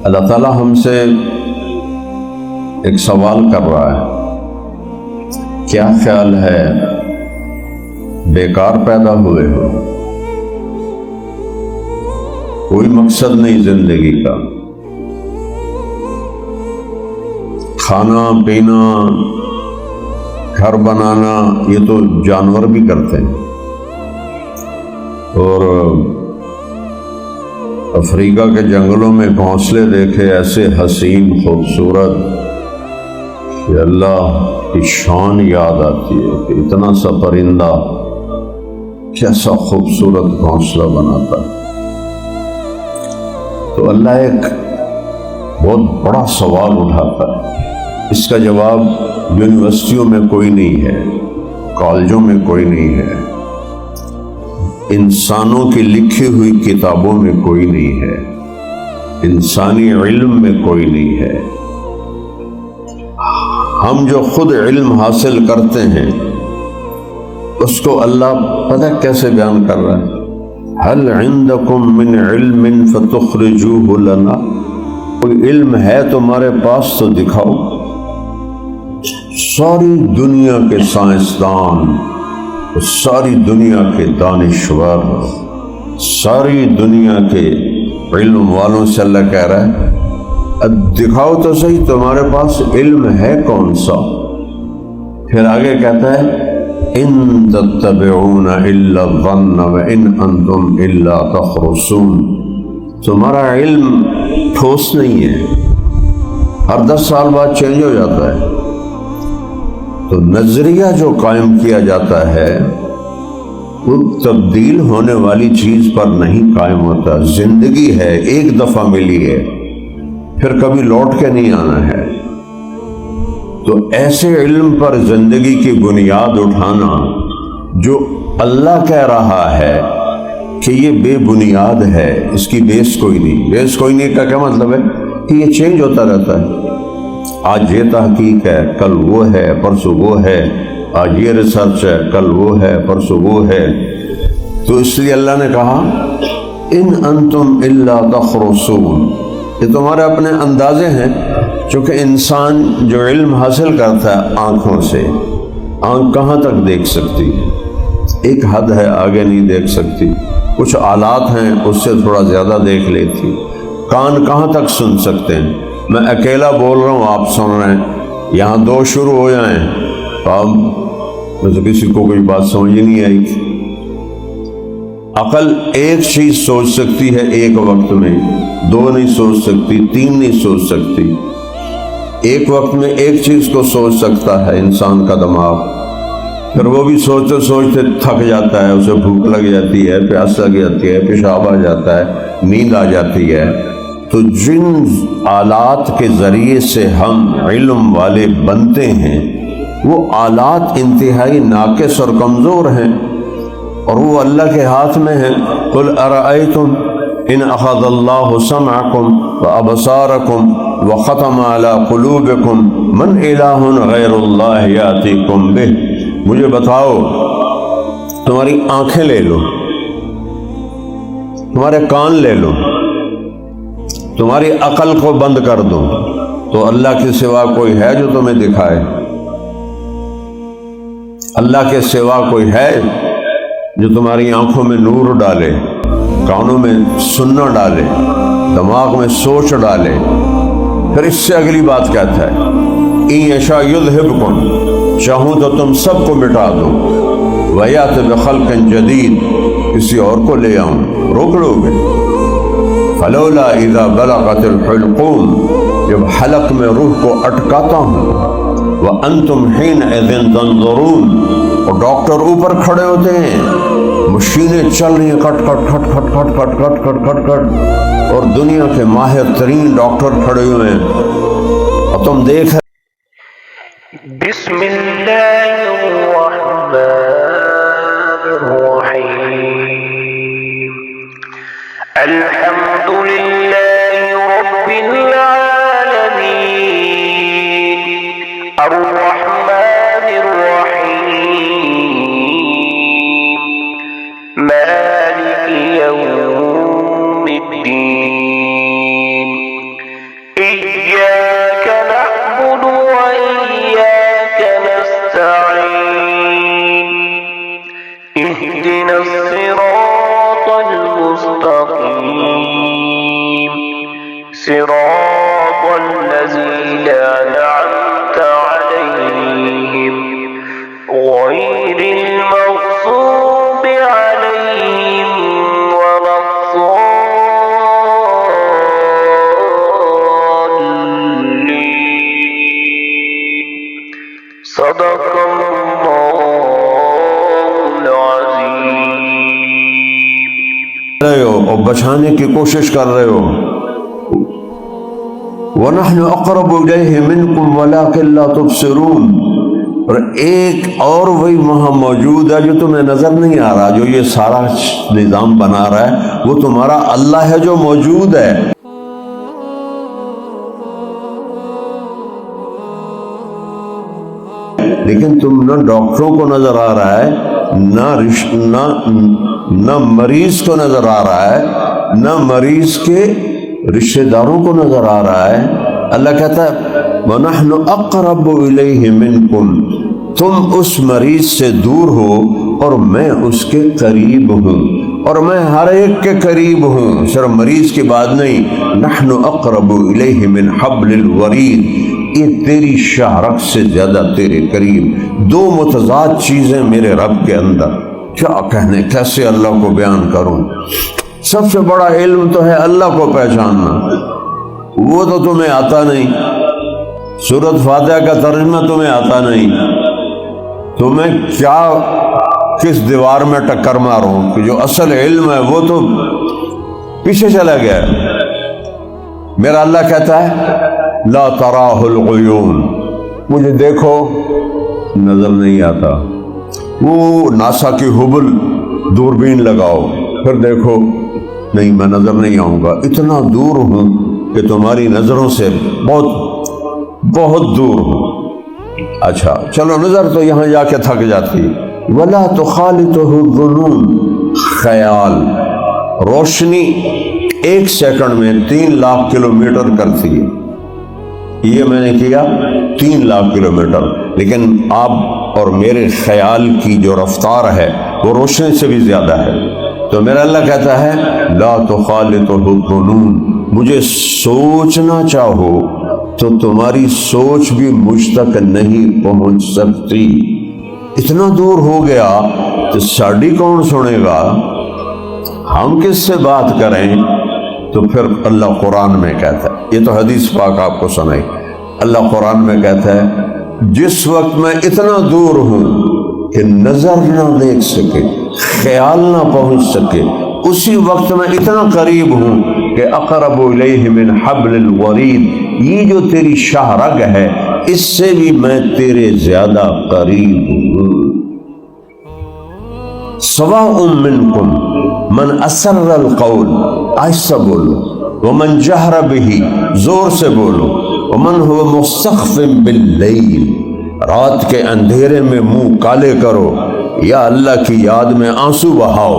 اللہ تعالیٰ ہم سے ایک سوال کر رہا ہے، کیا خیال ہے بیکار پیدا ہوئے ہو؟ کوئی مقصد نہیں زندگی کا، کھانا پینا گھر بنانا یہ تو جانور بھی کرتے ہیں، اور افریقہ کے جنگلوں میں گھونسلے دیکھے ایسے حسین خوبصورت کہ اللہ کی شان یاد آتی ہے کہ اتنا سا پرندہ کیسا خوبصورت گھونسلہ بناتا ہے۔ تو اللہ ایک بہت بڑا سوال اٹھاتا ہے، اس کا جواب یونیورسٹیوں میں کوئی نہیں ہے، کالجوں میں کوئی نہیں ہے، انسانوں کی لکھی ہوئی کتابوں میں کوئی نہیں ہے، انسانی علم میں کوئی نہیں ہے۔ ہم جو خود علم حاصل کرتے ہیں اس کو اللہ پتہ کیسے بیان کر رہا ہے، هل عندکم من علم فتخرجوه لنا، کوئی علم ہے تمہارے پاس تو دکھاؤ۔ ساری دنیا کے سائنسدان، ساری دنیا کے دانشور، ساری دنیا کے علم والوں سے اللہ کہہ رہا ہے اب دکھاؤ تو صحیح تمہارے پاس علم ہے کون سا۔ پھر آگے کہتا ہے ان تتبعون الا الظن وان انتم الا تخرصون، تمہارا علم ٹھوس نہیں ہے، ہر 10 سال بعد چینج ہو جاتا ہے۔ تو نظریہ جو قائم کیا جاتا ہے وہ تبدیل ہونے والی چیز پر نہیں قائم ہوتا۔ زندگی ہے، ایک دفعہ ملی ہے، پھر کبھی لوٹ کے نہیں آنا ہے۔ تو ایسے علم پر زندگی کی بنیاد اٹھانا جو اللہ کہہ رہا ہے کہ یہ بے بنیاد ہے، اس کی بیس کوئی نہیں۔ بیس کوئی نہیں کا کیا مطلب ہے کہ یہ چینج ہوتا رہتا ہے، آج یہ تحقیق ہے، کل وہ ہے، پرسوں وہ ہے، آج یہ ریسرچ ہے، کل وہ ہے، پرسوں وہ ہے۔ تو اس لیے اللہ نے کہا ان انتم الا تخرصون، یہ تمہارے اپنے اندازے ہیں، چونکہ انسان جو علم حاصل کرتا ہے آنکھوں سے، آنکھ کہاں تک دیکھ سکتی ہے، ایک حد ہے، آگے نہیں دیکھ سکتی۔ کچھ آلات ہیں اس سے تھوڑا زیادہ دیکھ لیتی۔ کان کہاں تک سن سکتے ہیں، میں اکیلا بول رہا ہوں آپ سن رہے ہیں، یہاں 2 شروع ہو جائیں تو اب تو کسی کو کوئی بات سمجھ نہیں آئی۔ عقل ایک چیز سوچ سکتی ہے ایک وقت میں، 2 نہیں سوچ سکتی، 3 نہیں سوچ سکتی۔ ایک وقت میں ایک چیز کو سوچ سکتا ہے انسان کا دماغ، پھر وہ بھی سوچتے سوچتے تھک جاتا ہے، اسے بھوک لگ جاتی ہے، پیاس لگ جاتی ہے، پیشاب آ جاتا ہے، نیند آ جاتی ہے۔ تو جن آلات کے ذریعے سے ہم علم والے بنتے ہیں وہ آلات انتہائی ناقص اور کمزور ہیں، اور وہ اللہ کے ہاتھ میں ہیں۔ قل ارأیتم ان اخذ اللہ سمعکم وابصارکم وختم علی قلوبکم من الہ غیر اللہ یاتیکم بہ، مجھے بتاؤ تمہاری آنکھیں لے لو، تمہارے کان لے لو، تمہاری عقل کو بند کر دو، تو اللہ کے سوا کوئی ہے جو تمہیں دکھائے؟ اللہ کے سوا کوئی ہے جو تمہاری آنکھوں میں نور ڈالے، کانوں میں سننا ڈالے، دماغ میں سوچ ڈالے؟ پھر اس سے اگلی بات کہتا ہے ان یشاء یذہبکم، چاہوں تو تم سب کو مٹا دو، ویأت بخلق جدید، کسی اور کو لے آؤں، روک لو گے؟ فلولا اذا بلغت الحلقوم، جب حلق میں روح کو اٹکاتا ہوں، وانتم حینئذ تنظرون، اور ڈاکٹر اوپر کھڑے ہوتے ہیں، مشینیں چل رہی ہیں کٹ کٹ کٹ کٹ کٹ کٹ کٹ کٹ کٹ کٹ، اور دنیا کے ماہر ترین ڈاکٹر کھڑے ہوئے ہیں، اور تم دیکھ بسم اللہ الرحمن الرحیم الحمد للہ رب العالمین الرحمن الرحیم مالک یوم الدین صراط الذين أنعمت عليهم غير المغضوب عليهم ولا الضالين صدق الله العظيم رہے ہو اور بچانے کی کوشش کر رہے ہو. وَنَحْنُ أَقْرَبُ إِلَيْهِ مِنْكُمْ وَلَكِنْ لَا تُبْصِرُونَ. اور ایک اور وہی وہاں موجود ہے جو تمہیں نظر نہیں آ رہا، جو یہ سارا نظام بنا رہا ہے وہ تمہارا اللہ ہے جو موجود ہے. لیکن تم نہ ڈاکٹروں کو نظر آ رہا ہے، نہ مریض کو نظر آ رہا ہے، نہ مریض کے رشتہ داروں کو نظر آ رہا ہے. اللہ کہتا ہے وَنَحْنُ أَقْرَبُ إِلَيْهِ مِنْكُمْ، تم اس مریض سے دور ہو اور میں اس کے قریب ہوں، اور میں ہر ایک کے قریب ہوں، صرف مریض کی بات نہیں. نحن اقرب الیہ من حبل الورید، یہ تیری شاہرگ سے زیادہ تیرے قریب. دو متضاد چیزیں میرے رب کے اندر، کیا کہنے، کیسے اللہ کو بیان کروں. سب سے بڑا علم تو ہے اللہ کو پہچاننا، وہ تو تمہیں آتا نہیں. سورۃ فاتحہ کا ترجمہ تمہیں آتا نہیں. تمہیں کیا کس دیوار میں ٹکر ماروں کہ جو اصل علم ہے وہ تو پیچھے چلا گیا. میرا اللہ کہتا ہے لا تراہ العیون، مجھے دیکھو نظر نہیں آتا. وہ ناسا کی ہبل دوربین لگاؤ پھر دیکھو، نہیں میں نظر نہیں آؤں گا، اتنا دور ہوں کہ تمہاری نظروں سے بہت بہت دور ہوں. اچھا چلو نظر تو یہاں جا کے تھک جاتی. ولا تخالطہ الظنون، خیال، روشنی 1 سیکنڈ میں 3 لاکھ کلومیٹر کرتی ہے. یہ میں نے کیا 3 لاکھ کلومیٹر، لیکن آپ اور میرے خیال کی جو رفتار ہے وہ روشنی سے بھی زیادہ ہے. تو میرا اللہ کہتا ہے لا تخالطہ الظنون، مجھے سوچنا چاہو تو تمہاری سوچ بھی مجھ تک نہیں پہنچ سکتی. اتنا دور ہو گیا تو ساڑی کون سنے گا، ہم کس سے بات کریں. تو پھر اللہ قرآن میں کہتا ہے، یہ تو حدیث پاک آپ کو سنائی، اللہ قرآن میں کہتا ہے جس وقت میں اتنا دور ہوں کہ نظر نہ دیکھ سکے، خیال نہ پہنچ سکے، اسی وقت میں اتنا قریب ہوں کہ اقرب الیہ من حبل الورید، یہ جو تیری شاہ رگ ہے اس سے بھی میں تیرے زیادہ قریب ہوں. سواء منکم من اسر القول، آہستہ بولو، ومن جہر بہ، زور سے بولو، ومن هو مستخف باللیل، رات کے اندھیرے میں منہ کالے کرو، یا اللہ کی یاد میں آنسو بہاؤ،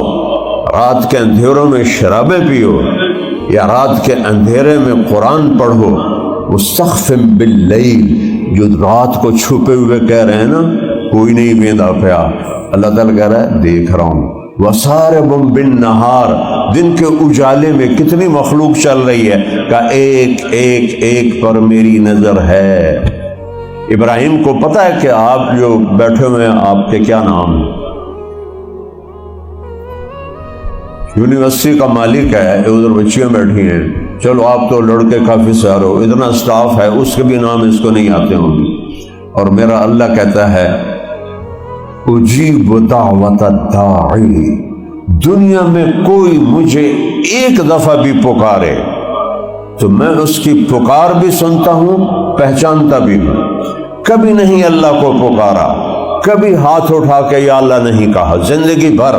رات کے اندھیروں میں شرابیں پیو، یا رات کے اندھیرے میں قرآن پڑھو. مستخف باللیل، جو رات کو چھپے ہوئے کہہ رہے ہیں نا کوئی نہیں ویندا پیا، اللہ تعالیٰ کہہ رہا ہے دیکھ رہا ہوں. وَصَارِبٌ بِالنَّهَارِ، دن کے اجالے میں کتنی مخلوق چل رہی ہے کہ ایک ایک ایک پر میری نظر ہے. ابراہیم کو پتہ ہے کہ آپ جو بیٹھے ہوئے ہیں آپ کے کیا نام ہیں؟ یونیورسٹی کا مالک ہے، ادھر بچیاں بیٹھی ہیں، چلو آپ تو لڑکے کافی سارے ہو، اتنا سٹاف ہے، اس کے بھی نام اس کو نہیں آتے ہوں گے. اور میرا اللہ کہتا ہے اجیب دعوت الداعی، دنیا میں کوئی مجھے ایک دفعہ بھی پکارے تو میں اس کی پکار بھی سنتا ہوں، پہچانتا بھی ہوں. کبھی نہیں اللہ کو پکارا، کبھی ہاتھ اٹھا کے یا اللہ نہیں کہا زندگی بھر،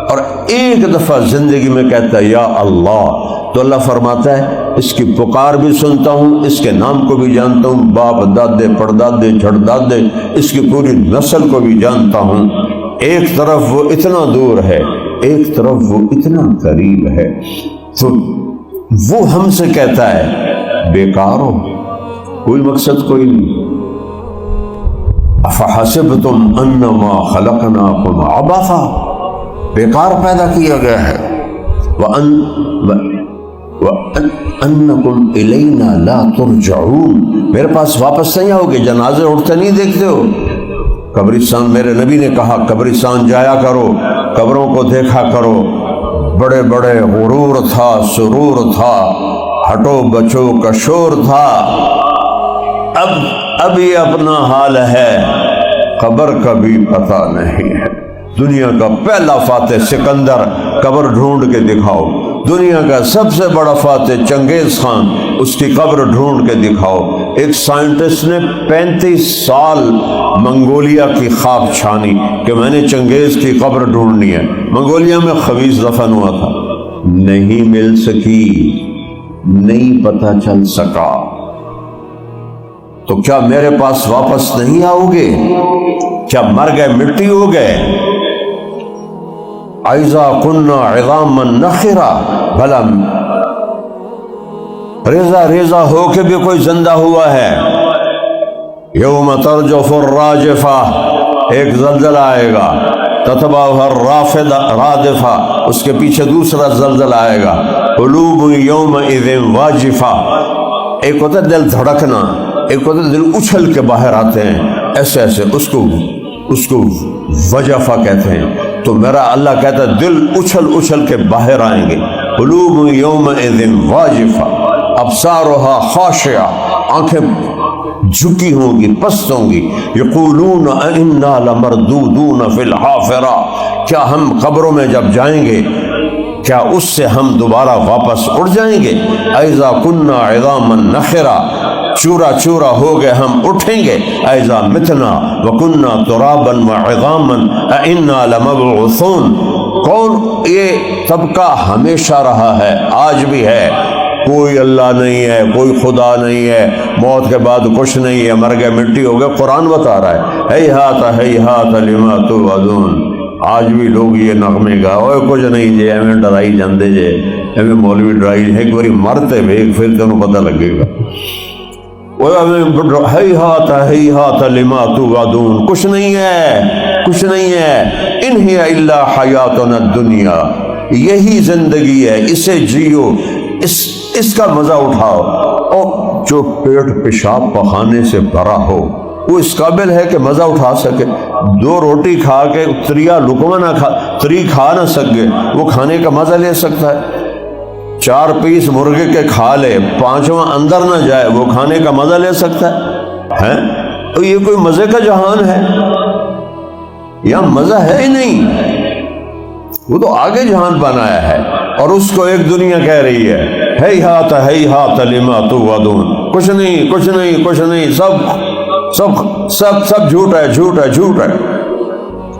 اور ایک دفعہ زندگی میں کہتا ہے یا اللہ، تو اللہ فرماتا ہے اس کی پکار بھی سنتا ہوں، اس کے نام کو بھی جانتا ہوں، باپ دادے پردادے جھڑدادے اس کی پوری نسل کو بھی جانتا ہوں. ایک طرف وہ اتنا دور ہے، ایک طرف وہ اتنا قریب ہے. تو وہ ہم سے کہتا ہے بیکار ہو، کوئی مقصد کوئی نہیں. افحسبتم انما خلقناکم عبثا، بیکار پیدا کیا گیا ہے. وَأَنَّكُمْ إِلَيْنَا لَا تُرْجَعُونَ، میرے پاس واپس نہیں آؤ گے، جنازے اٹھتے نہیں دیکھتے ہو؟ قبرستان، میرے نبی نے کہا قبرستان جایا کرو، قبروں کو دیکھا کرو، بڑے بڑے غرور تھا، سرور تھا، ہٹو بچو کا شور تھا، اب یہ اپنا حال ہے، قبر کا بھی پتہ نہیں ہے۔ دنیا کا پہلا فاتح سکندر، قبر ڈھونڈ کے دکھاؤ۔ دنیا کا سب سے بڑا فاتح چنگیز خان، اس کی قبر ڈھونڈ کے دکھاؤ۔ ایک سائنٹسٹ نے 35 سال منگولیا کی خاک چھانی کہ میں نے چنگیز کی قبر ڈھونڈنی ہے۔ منگولیا میں خبیث دفن ہوا تھا، نہیں مل سکی، نہیں پتہ چل سکا۔ تو کیا میرے پاس واپس نہیں آؤ گے؟ کیا مر گئے، مٹی ہو گئے؟ اِذَا كُنَّا عِظَامًا نَخِرًا، بھلا ریزہ ہو کے بھی کوئی زندہ ہوا ہے؟ یوم ترجف الراجفہ، ایک زلزلہ آئے گا، تتبعها الرادفہ، اس کے پیچھے دوسرا زلزلہ آئے گا، قلوب یومئذ واجفہ، ایک ہوتا ہے دل دھڑکنا، ایک ہوتا ہے دل اچھل کے باہر آتے ہیں، ایسے ایسے، اس کو وجفہ کہتے ہیں۔ تو میرا اللہ کہتا ہے دل اچھل اچھل کے باہر آئیں گے، قلوب یومئذ واجفہ ابصارها خاشعہ، آنکھیں جھکی ہوں گی، پست ہوں گی، یقولون انا لمردودون فی الحافرہ، کیا ہم قبروں میں جب جائیں گے کیا اس سے ہم دوبارہ واپس اٹھ جائیں گے؟ اِذَا كُنَّا عِظَامًا نَخِرًا، چورا چورا ہو گئے ہم اٹھیں گے، اِذَا مِتْنَا وَكُنَّا تُرَابًا وَعِظَامًا اَإِنَّا لَمَبْعُوثُونَ۔ کون یہ طبقہ ہمیشہ رہا ہے، آج بھی ہے، کوئی اللہ نہیں ہے، کوئی خدا نہیں ہے، موت کے بعد کچھ نہیں ہے، مر گئے مٹی ہو گئے۔ قرآن بتا رہا ہے ہیہات ہیہات لما توعدون۔ آج بھی لوگ یہ نغمے گا، اوے کچھ نہیں جے ایویں ڈرائی جاندے جے، ایویں مولوی ڈرائی، ایک باری مرتے ویک پھر تینوں پتہ لگے گا۔ ہیہات ہیہات لما توعدون، کچھ نہیں ہے، کچھ نہیں ہے، ان ہی الا حیاتنا الدنیا، یہی زندگی ہے، اسے جیو، اس کا مزہ اٹھاؤ۔ اور جو پیٹ پیشاب پخانے سے بھرا ہو وہ اس قابل ہے کہ مزہ اٹھا سکے؟ 2 روٹی کھا کے 3 لقمہ نہ کھا نہ سکے، وہ کھانے کا مزہ لے سکتا ہے؟ 4 پیس مرغے کے کھا لے، 5واں اندر نہ جائے، وہ کھانے کا مزہ لے سکتا ہے؟ تو یہ کوئی مزے کا جہان ہے؟ یہاں مزہ ہے ہی نہیں، وہ تو آگے جہان بنایا ہے، اور اس کو ایک دنیا کہہ رہی ہے ہیہات ہیہات لما توعدون، کچھ نہیں، کچھ نہیں، کچھ نہیں، سب جھوٹ ہے، جھوٹ ہے، جھوٹ ہے،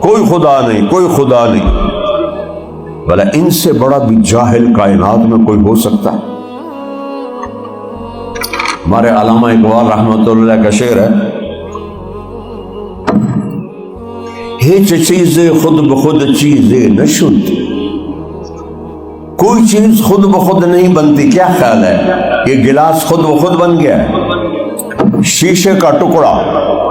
کوئی خدا نہیں، کوئی خدا نہیں۔ بھلا ان سے بڑا بھی جاہل کائنات میں کوئی ہو سکتا ہے؟ ہمارے علامہ اقبال رحمۃ اللہ کا شعر ہے، ہیچ چیزیں خود بخود چیزیں نشد، کوئی چیز خود بخود نہیں بنتی۔ کیا خیال ہے یہ گلاس خود بخود بن گیا ہے؟ شیشے کا ٹکڑا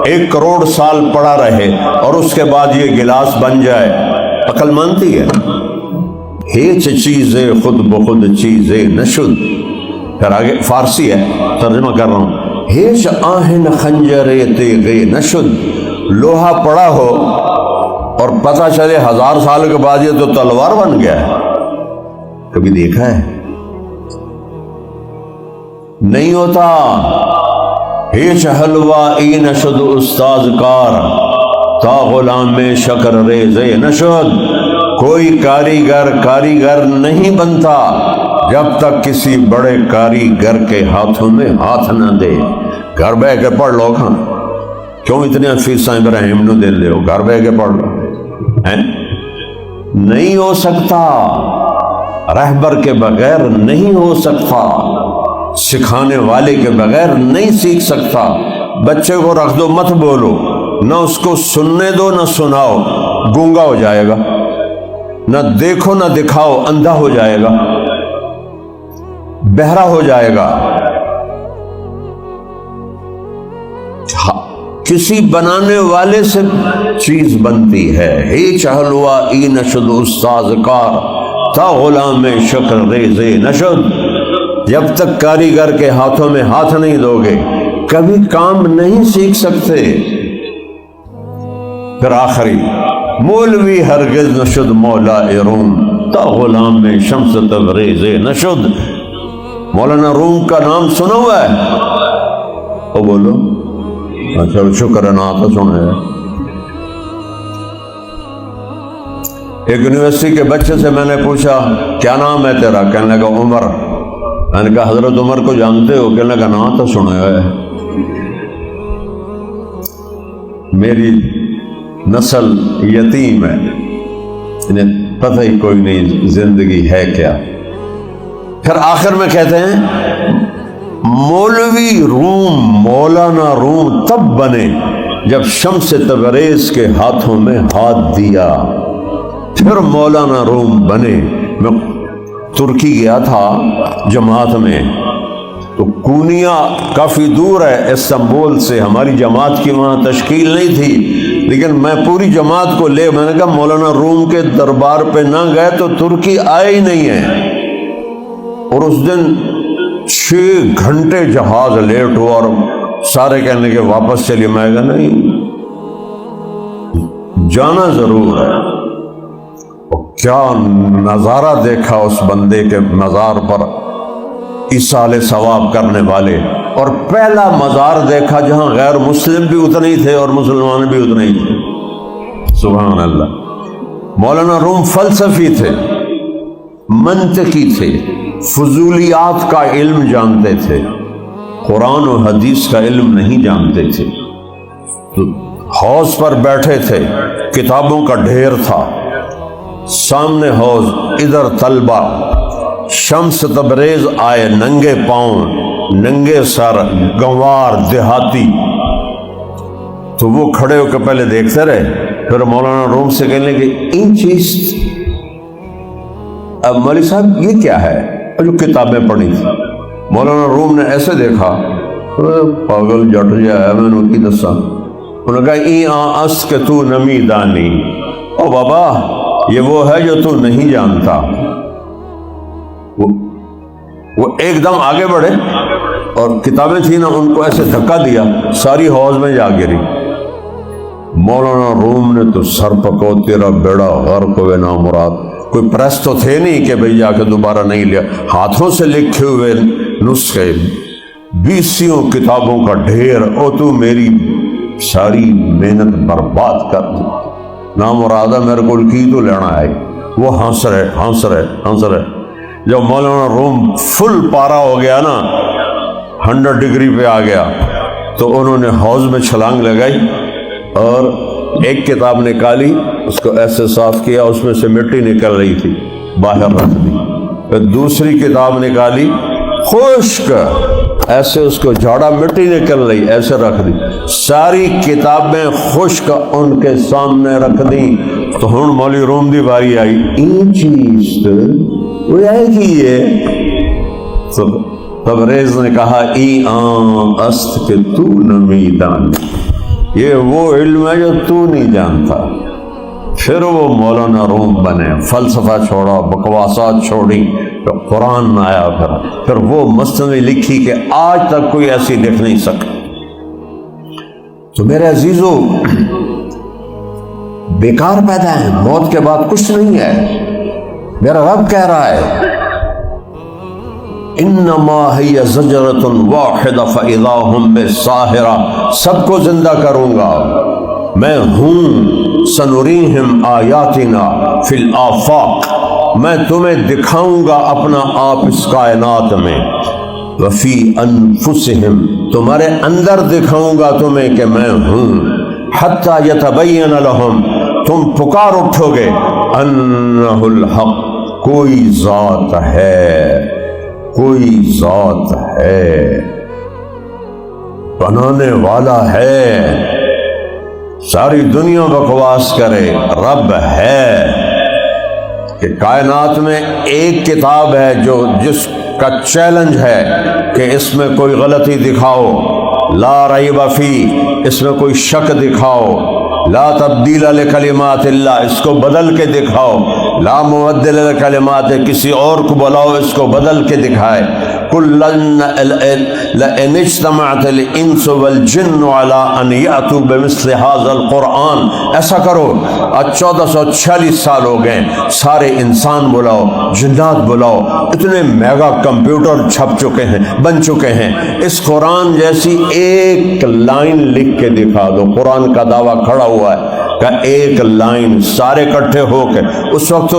1 کروڑ سال پڑا رہے اور اس کے بعد یہ گلاس بن جائے، عقل مانتی ہے؟ ہیچ چیزیں خود بخود چیزیں نشد۔ پھر آگے فارسی ہے، ترجمہ کر رہا ہوں، ہیچ آہن خنجر تیغ نشد، لوہا پڑا ہو اور پتہ چلے 1000 سال کے بعد یہ تو تلوار بن گیا ہے، کبھی دیکھا ہے؟ نہیں ہوتا۔ ہیچ حلوہ ای نشد استاذ کار، تا غلام شکر ریز نشد، کوئی کاریگر نہیں بنتا جب تک کسی بڑے کاریگر کے ہاتھوں میں ہاتھ نہ دے۔ گھر بہ کے پڑھ لو، کھاں کیوں اتنے فیساں ابراہیم نو دے لے ہو؟ گھر بہ کے پڑھ لو۔ نہیں ہو سکتا، رہبر کے بغیر نہیں ہو سکتا، سکھانے والے کے بغیر نہیں سیکھ سکتا۔ بچے کو رکھ دو، مت بولو، نہ اس کو سننے دو نہ سناؤ، گونگا ہو جائے گا، نہ دیکھو نہ دکھاؤ، اندھا ہو جائے گا، بہرا ہو جائے گا۔ کسی بنانے والے سے چیز بنتی ہے۔ ہیچ حلوہ ای نشد استاذ کار، تا غلام شکر ریز نشد، جب تک کاریگر کے ہاتھوں میں ہاتھ نہیں دو گے کبھی کام نہیں سیکھ سکتے۔ پھر آخری، مولوی ہرگز نشد مولا روم، تا غلام میں شمس تبریز نشد۔ مولانا روم کا نام سنا ہوا ہے؟ وہ بولو اچھا شکر ہے نا تو سنا ہے۔ ایک یونیورسٹی کے بچے سے میں نے پوچھا کیا نام ہے تیرا؟ کہنے لگا عمر۔ میں نے کہا حضرت عمر کو جانتے ہو؟ کہنے لگا نام تو سنا ہے۔ میری نسل یتیم ہے، انہیں پتہ ہی کوئی نہیں زندگی ہے کیا۔ پھر آخر میں کہتے ہیں مولوی روم، مولانا روم تب بنے جب شمس تبریز کے ہاتھوں میں ہاتھ دیا، پھر مولانا روم بنے۔ میں ترکی گیا تھا جماعت میں، تو کونیا کافی دور ہے استنبول سے، ہماری جماعت کی وہاں تشکیل نہیں تھی، لیکن میں پوری جماعت کو لے، میں نے کہا مولانا روم کے دربار پہ نہ گئے تو ترکی آئے ہی نہیں ہے۔ اور اس دن 6 گھنٹے جہاز لیٹ ہوا اور سارے کہنے کے واپس چلیے، میں کہا نہیں جانا ضرور ہے۔ کیا نظارہ دیکھا اس بندے کے مزار پر ایصال ثواب کرنے والے، اور پہلا مزار دیکھا جہاں غیر مسلم بھی اتنے ہی تھے اور مسلمان بھی اتنے ہی تھے۔ سبحان اللہ۔ مولانا روم فلسفی تھے، منطقی تھے، فضولیات کا علم جانتے تھے، قرآن و حدیث کا علم نہیں جانتے تھے۔ تو حوض پر بیٹھے تھے، کتابوں کا ڈھیر تھا، سامنے حوض، ادھر طلبہ۔ شمس تبریز آئے ننگے پاؤں، ننگے سر، گنوار دیہاتی، تو وہ کھڑے ہو کے پہلے دیکھتے رہے، پھر مولانا روم سے کہنے کہ این چیز اب مولوی صاحب یہ کیا ہے؟ جو کتابیں پڑھی تھی مولانا روم نے ایسے دیکھا، پاگل جٹ جا ہے، میں نے ان کی دسا، انہوں نے کہا ای آن است کہ تو نمی دانی، او بابا یہ وہ ہے جو تو نہیں جانتا۔ وہ ایک دم آگے بڑھے اور کتابیں تھیں نا، ان کو ایسے دھکا دیا، ساری حوض میں جا گری۔ مولانا روم نے تو سر پکو تیرا بیڑا غرق ہوئے نامراد۔ کوئی پریس تو تھے نہیں کہ بھئی جا کے دوبارہ نہیں لیا، ہاتھوں سے لکھے ہوئے نسخے، 20 کتابوں کا ڈھیر، او تو میری ساری محنت برباد کر دی، نامرادہ میرے کو کی تو لینا ہے۔ وہ ہنس رہے۔ جب مولانا روم فل پارا ہو گیا نا، 100 ڈگری پہ آ گیا، تو انہوں نے حوض میں چھلانگ لگائی اور ایک کتاب نکالی، اس کو ایسے صاف کیا، اس میں سے مٹی نکل رہی تھی، باہر رکھ دی۔ پھر دوسری کتاب نکالی، خشک، ایسے اس کو جھاڑا، مٹی نکل رہی، ایسے رکھ دی۔ ساری کتابیں خشک ان کے سامنے رکھ دی۔ تو ہن مولوی روم دی باری آئی، این چیز وہ ہے کہ یہ تبریز نے کہا ای آن است کہ تو نمی دانی، یہ وہ علم ہے جو تو نہیں جانتا۔ پھر وہ مولانا روم بنے، فلسفہ چھوڑا، بکواسات چھوڑی، پھر قرآن آیا، پھر وہ مثنوی لکھی کہ آج تک کوئی ایسی لکھ نہیں سکا۔ تو میرے عزیزو، بیکار پیدا ہے، موت کے بعد کچھ نہیں ہے۔ میرا رب کہہ رہا ہے انما ہی زجرۃ واحدہ فاذا ہم بالساہرہ، سب کو زندہ کروں گا میں ہوں، سنریہم آیاتنا فی الآفاق، میں تمہیں دکھاؤں گا اپنا آپ اس کائنات میں، وفی انفسہم، تمہارے اندر دکھاؤں گا تمہیں کہ میں ہوں، حتی یتبین لہم، تم پکار اٹھو گے، انہ الحق، کوئی ذات ہے، کوئی ذات ہے، بنانے والا ہے۔ ساری دنیا بکواس کرے، رب ہے کہ کائنات میں ایک کتاب ہے جس کا چیلنج ہے کہ اس میں کوئی غلطی دکھاؤ، لا ریب فی، اس میں کوئی شک دکھاؤ، لا تبدیل لکلمات اللہ، اس کو بدل کے دکھاؤ، لا مبدل لکلمات، کسی اور کو بلاؤ اس کو بدل کے دکھائے، لئن اجتمعت الانس والجن على ان یاتوا بمثل هذا القرآن، ایسا کرو، آج 1446 سال ہو گئے، سارے انسان بلاؤ، جنات بلاؤ، اتنے میگا کمپیوٹر چھپ چکے ہیں، بن چکے ہیں، اس قرآن جیسی ایک لائن لکھ کے دکھا دو۔ قرآن کا دعویٰ کھڑا ہوا ہے کہ ایک لائن سارے اکٹھے ہو کے، اس وقت تو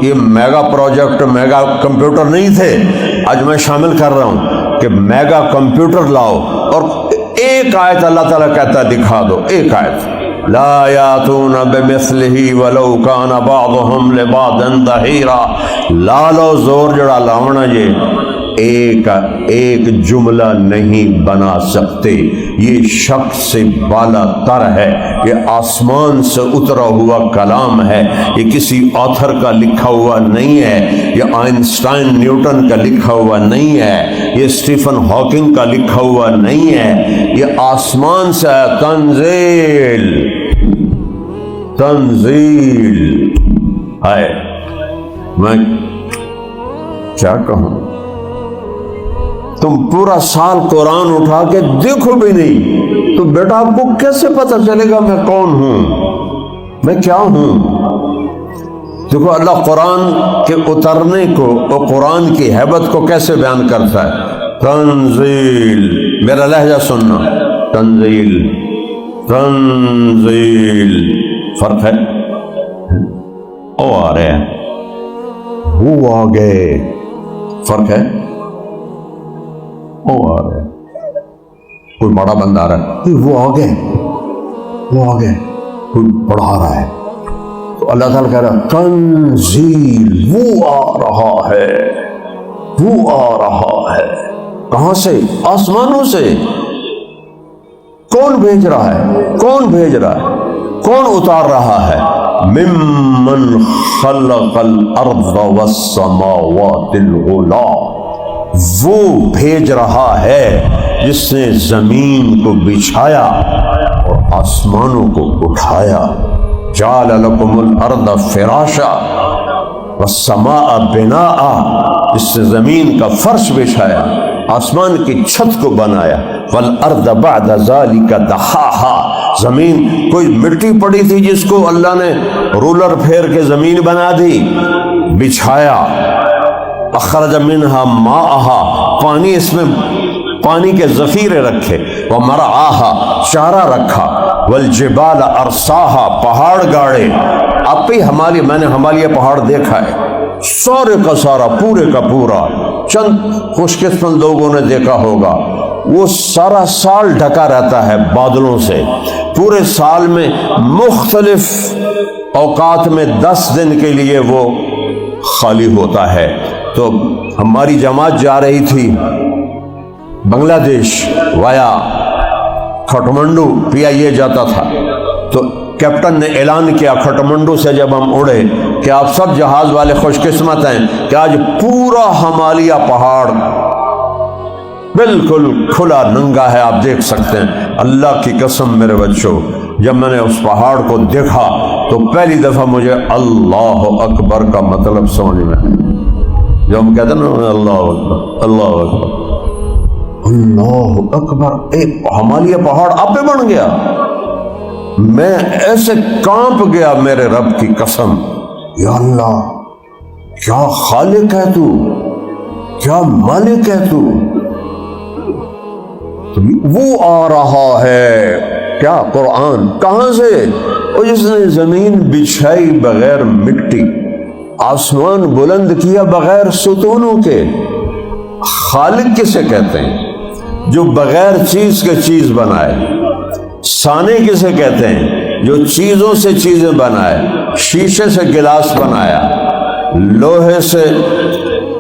یہ میگا پروجیکٹ، میگا کمپیوٹر نہیں تھے، آج میں شامل کر رہا ہوں کہ میگا کمپیوٹر لاؤ اور ایک آیت اللہ تعالیٰ کہتا ہے دکھا دو، ایک آیت، لا یاتون بمثلہ ولو کان بعضهم لبعض ظہیرا، لالو زور جڑا لاونا یہ ایک جملہ نہیں بنا سکتے، یہ شک سے بالا تر ہے، یہ آسمان سے اترا ہوا کلام ہے، یہ کسی آتھر کا لکھا ہوا نہیں ہے، یہ آئنسٹائن نیوٹن کا لکھا ہوا نہیں ہے، یہ اسٹیفن ہاکنگ کا لکھا ہوا نہیں ہے، یہ آسمان سے تنزیل ہے۔ میں کیا کہوں، تم پورا سال قرآن اٹھا کے دیکھو بھی نہیں تو بیٹا آپ کو کیسے پتہ چلے گا میں کون ہوں، میں کیا ہوں؟ دیکھو اللہ قرآن کے اترنے کو اور قرآن کی ہیبت کو کیسے بیان کرتا ہے، تنزیل، میرا لہجہ سننا، تنزیل، تنزیل، فرق ہے، او آ رہے ہیں، وہ آ گئے، فرق ہے، وہ آ رہے، کوئی بڑا بندہ آ رہا ہے، وہ آ گئے، وہ آ گئے، کوئی پڑھا رہا ہے، تو اللہ تعالیٰ کہہ رہا ہے تنزیل، وہ آ رہا ہے، وہ آ رہا ہے، کہاں سے؟ آسمانوں سے۔ کون بھیج رہا ہے؟ کون بھیج رہا ہے؟ کون اتار رہا ہے؟ ممن خلق الارض والسماوات العلی، وہ بھیج رہا ہے جس نے زمین کو بچھایا اور آسمانوں کو اٹھایا، جعل لکم الارض فراشا والسماء بناء، جس نے زمین کا فرش بچھایا، آسمان کی چھت کو بنایا، والارض بعد ذلك دحاہا، زمین کوئی مٹی پڑی تھی جس کو اللہ نے رولر پھیر کے زمین بنا دی، بچھایا، اخرج منہا ماءہا، پانی اس میں پانی کے ذخیرے رکھے، ومرعاہا، چارہ رکھا، والجبال ارساہا، پہاڑ گاڑے، اب بھی میں نے ہمالیہ پہاڑ دیکھا ہے، سارے کا سارا، پورے کا پورا، چند خوش قسمت لوگوں نے دیکھا ہوگا، وہ سارا سال ڈھکا رہتا ہے بادلوں سے، پورے سال میں مختلف اوقات میں 10 دن کے لیے وہ خالی ہوتا ہے۔ تو ہماری جماعت جا رہی تھی بنگلہ دیش وایا کھٹمنڈو، PIA جاتا تھا، تو کیپٹن نے اعلان کیا کھٹمنڈو سے جب ہم اڑے کہ آپ سب جہاز والے خوش قسمت ہیں کہ آج پورا ہمالیہ پہاڑ بالکل کھلا ننگا ہے، آپ دیکھ سکتے ہیں۔ اللہ کی قسم میرے بچوں، جب میں نے اس پہاڑ کو دیکھا تو پہلی دفعہ مجھے اللہ اکبر کا مطلب سمجھ میں، جو ہم کہتے ہیں نا اللہ اکبر، اللہ اکبر، اللہ اکبر، ایک ہمالیہ پہاڑ آپ پہ بن گیا۔ میں ایسے کانپ گیا میرے رب کی قسم، یا اللہ کیا خالق ہے تو، کیا مالک ہے تو۔ وہ آ رہا ہے کیا؟ قرآن، کہاں سے؟ اور جس نے زمین بچھائی بغیر مٹی، آسمان بلند کیا بغیر ستونوں کے۔ خالق کسے کہتے ہیں؟ جو بغیر چیز کے چیز بنائے۔ صانع کسے کہتے ہیں؟ جو چیزوں سے چیزیں بنائے، شیشے سے گلاس بنایا، لوہے سے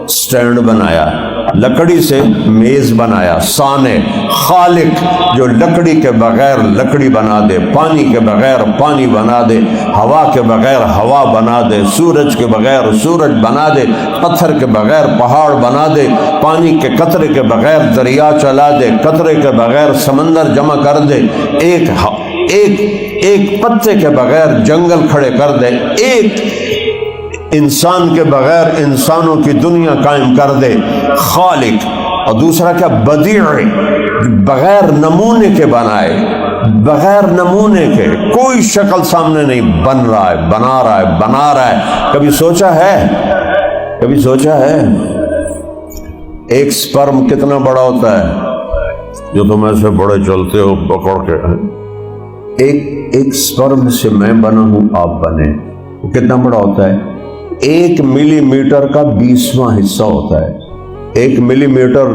سٹینڈ بنایا، لکڑی سے میز بنایا۔ صانع، خالق جو لکڑی کے بغیر لکڑی بنا دے، پانی کے بغیر پانی بنا دے، ہوا کے بغیر ہوا بنا دے، سورج کے بغیر سورج بنا دے، پتھر کے بغیر پہاڑ بنا دے، پانی کے قطرے کے بغیر دریا چلا دے، قطرے کے بغیر سمندر جمع کر دے، ایک پتے کے بغیر جنگل کھڑے کر دے، ایک انسان کے بغیر انسانوں کی دنیا قائم کر دے۔ خالق اور دوسرا کیا بدیع، بغیر نمونے کے بنائے، بغیر نمونے کے، کوئی شکل سامنے نہیں، بن رہا ہے، بنا رہا ہے، بنا رہا ہے۔ کبھی سوچا ہے، کبھی سوچا ہے ایک سپرم کتنا بڑا ہوتا ہے؟ جو تم ایسے بڑے چلتے ہو پکڑ کے، ایک سپرم سے میں بنا ہوں، آپ بنے، وہ کتنا بڑا ہوتا ہے؟ 1 ملی میٹر کا 20واں حصہ ہوتا ہے۔ 1 ملی میٹر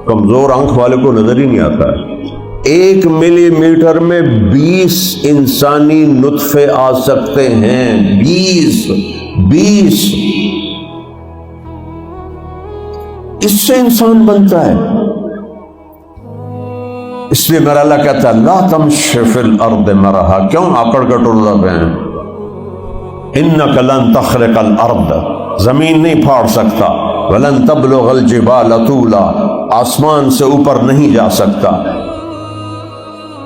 کمزور آنکھ والے کو نظر ہی نہیں آتا ہے۔ 1 ملی میٹر میں 20 انسانی نطفے آ سکتے ہیں، 20 اس سے انسان بنتا ہے۔ اس لیے میرا اللہ کہتا ہے لا تمشی فی الارض مرحا، کیوں آکڑ کے ٹر رہے ہیں؟ انک لن تخرق الارض، زمین نہیں پھاڑ سکتا، ولن تبلغ الجبال طولا، آسمان سے اوپر نہیں جا سکتا۔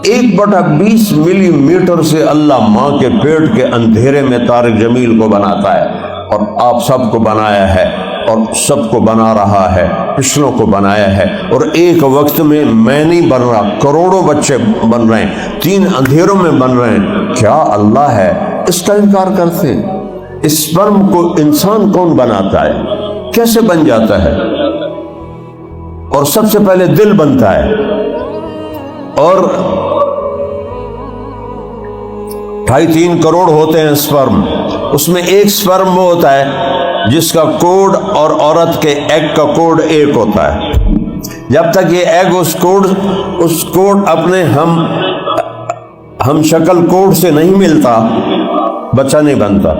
1/20 ملی میٹر سے اللہ ماں کے پیٹ کے اندھیرے میں طارق جمیل کو بناتا ہے، اور آپ سب کو بنایا ہے، اور سب کو بنا رہا ہے، پچھلوں کو بنایا ہے، اور ایک وقت میں نہیں بن رہا، کروڑوں بچے بن رہے ہیں، 3 اندھیروں میں بن رہے ہیں۔ کیا اللہ ہے؟ اس کا انکار کرتے ہیں۔ اسپرم کو انسان کون بناتا ہے؟ کیسے بن جاتا ہے؟ اور سب سے پہلے دل بنتا ہے، اور 2.5-3 کروڑ ہوتے ہیں اسپرم، اس میں ایک اسپرم وہ ہوتا ہے جس کا کوڈ اور عورت کے ایگ کا کوڈ ایک ہوتا ہے۔ جب تک یہ ایگ اس کوڈ اپنے ہم شکل کوڈ سے نہیں ملتا، بچہ نہیں بنتا۔